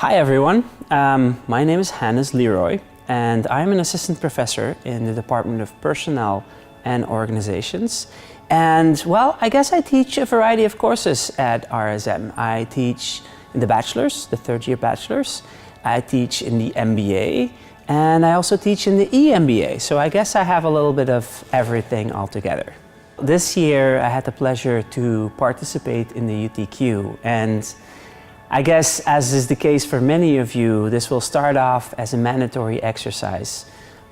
Hi everyone, my name is Leroy and I'm an assistant professor in the Department of Personnel and Organizations. And well, I guess I teach a variety of courses at RSM. I teach in the bachelor's, the third year bachelor's. I teach in the MBA and I also teach in the EMBA. So I guess I have a little bit of everything altogether. This year I had the pleasure to participate in the UTQ, and I guess, as is the case for many of you, this will start off as a mandatory exercise.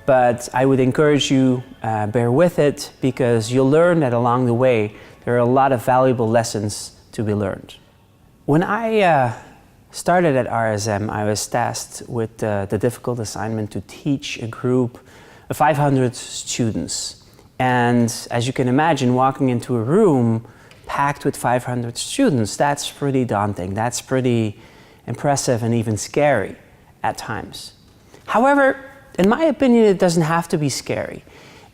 But I would encourage you, bear with it, because you'll learn that along the way, there are a lot of valuable lessons to be learned. When I started at RSM, I was tasked with the difficult assignment to teach a group of 500 students. And as you can imagine, walking into a room packed with 500 students, that's pretty daunting. That's pretty impressive and even scary at times. However, in my opinion, it doesn't have to be scary.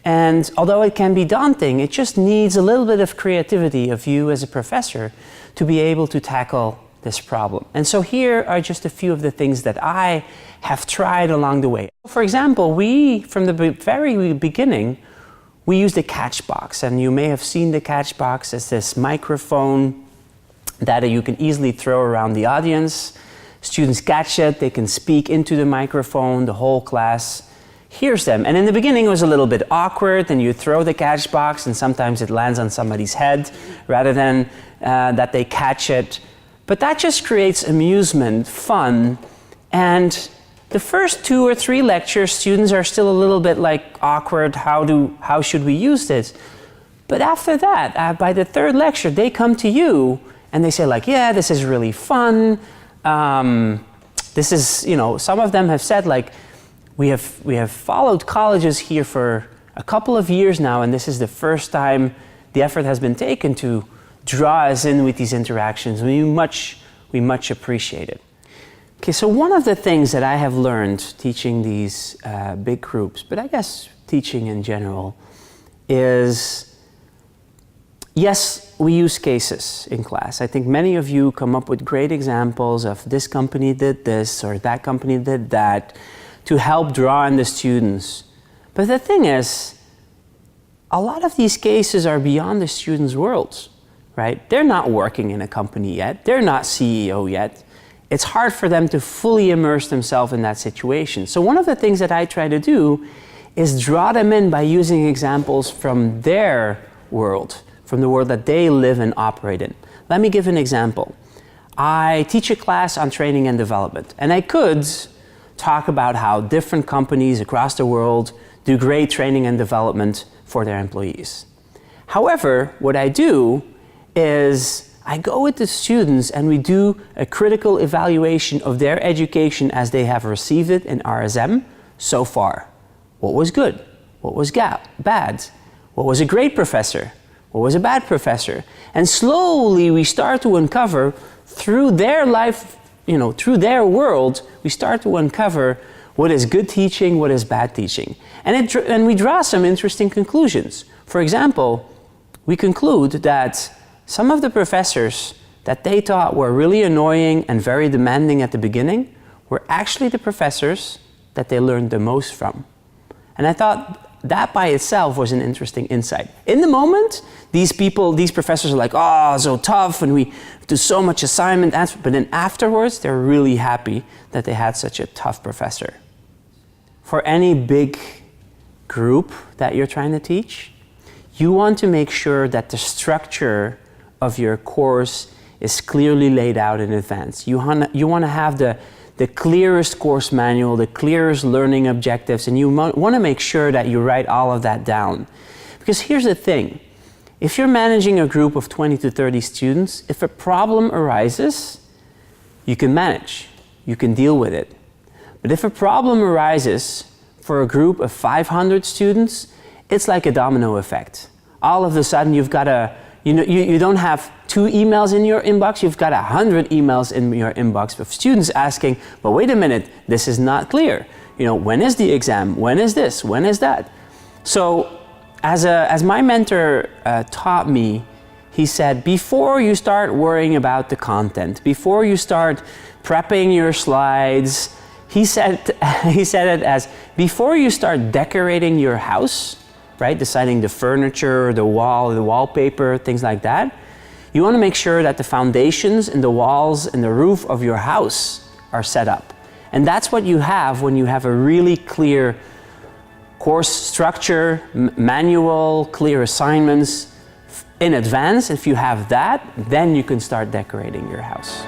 And although it can be daunting, it just needs a little bit of creativity of you as a professor to be able to tackle this problem. And so here are just a few of the things that I have tried along the way. For example, from the very beginning, we used a catch box, and you may have seen the catch box as this microphone that you can easily throw around the audience. Students catch it, they can speak into the microphone, the whole class hears them. And in the beginning it was a little bit awkward, and you throw the catch box and sometimes it lands on somebody's head rather than that they catch it. But that just creates amusement, fun, and the first 2 or 3 lectures, students are still a little bit like awkward, how should we use this? But after that, by the 3rd lecture, they come to you and they say like, yeah, this is really fun. This is, some of them have said like, we have followed colleges here for a couple of years now, and this is the first time the effort has been taken to draw us in with these interactions. We much appreciate it. Okay, so one of the things that I have learned teaching these big groups, but I guess teaching in general, is yes, we use cases in class. I think many of you come up with great examples of this company did this or that company did that to help draw in the students. But the thing is, a lot of these cases are beyond the students' worlds, right? They're not working in a company yet. They're not CEO yet. It's hard for them to fully immerse themselves in that situation. So one of the things that I try to do is draw them in by using examples from their world, from the world that they live and operate in. Let me give an example. I teach a class on training and development, and I could talk about how different companies across the world do great training and development for their employees. However, what I do is I go with the students and we do a critical evaluation of their education as they have received it in RSM so far. What was good? What was bad? What was a great professor? What was a bad professor? And slowly we start to uncover through their life, through their world, we start to uncover what is good teaching, what is bad teaching. And we draw some interesting conclusions. For example, we conclude that some of the professors that they thought were really annoying and very demanding at the beginning were actually the professors that they learned the most from. And I thought that by itself was an interesting insight. In the moment, these professors are like, oh, so tough, and we do so much assignment, but then afterwards, they're really happy that they had such a tough professor. For any big group that you're trying to teach, you want to make sure that the structure of your course is clearly laid out in advance. You want to have the clearest course manual, the clearest learning objectives, and you want to make sure that you write all of that down. Because here's the thing, if you're managing a group of 20 to 30 students, if a problem arises, you can manage, you can deal with it. But if a problem arises for a group of 500 students, it's like a domino effect. All of a sudden you've got you don't have 2 emails in your inbox, you've got 100 emails in your inbox with students asking, but wait a minute, this is not clear. When is the exam? When is this? When is that? So as my mentor taught me, he said, before you start worrying about the content, before you start prepping your slides, he said it as, before you start decorating your house, right, deciding the furniture, the wall, the wallpaper, things like that, you want to make sure that the foundations and the walls and the roof of your house are set up. And that's what you have when you have a really clear course structure, manual, clear assignments in advance. If you have that, then you can start decorating your house.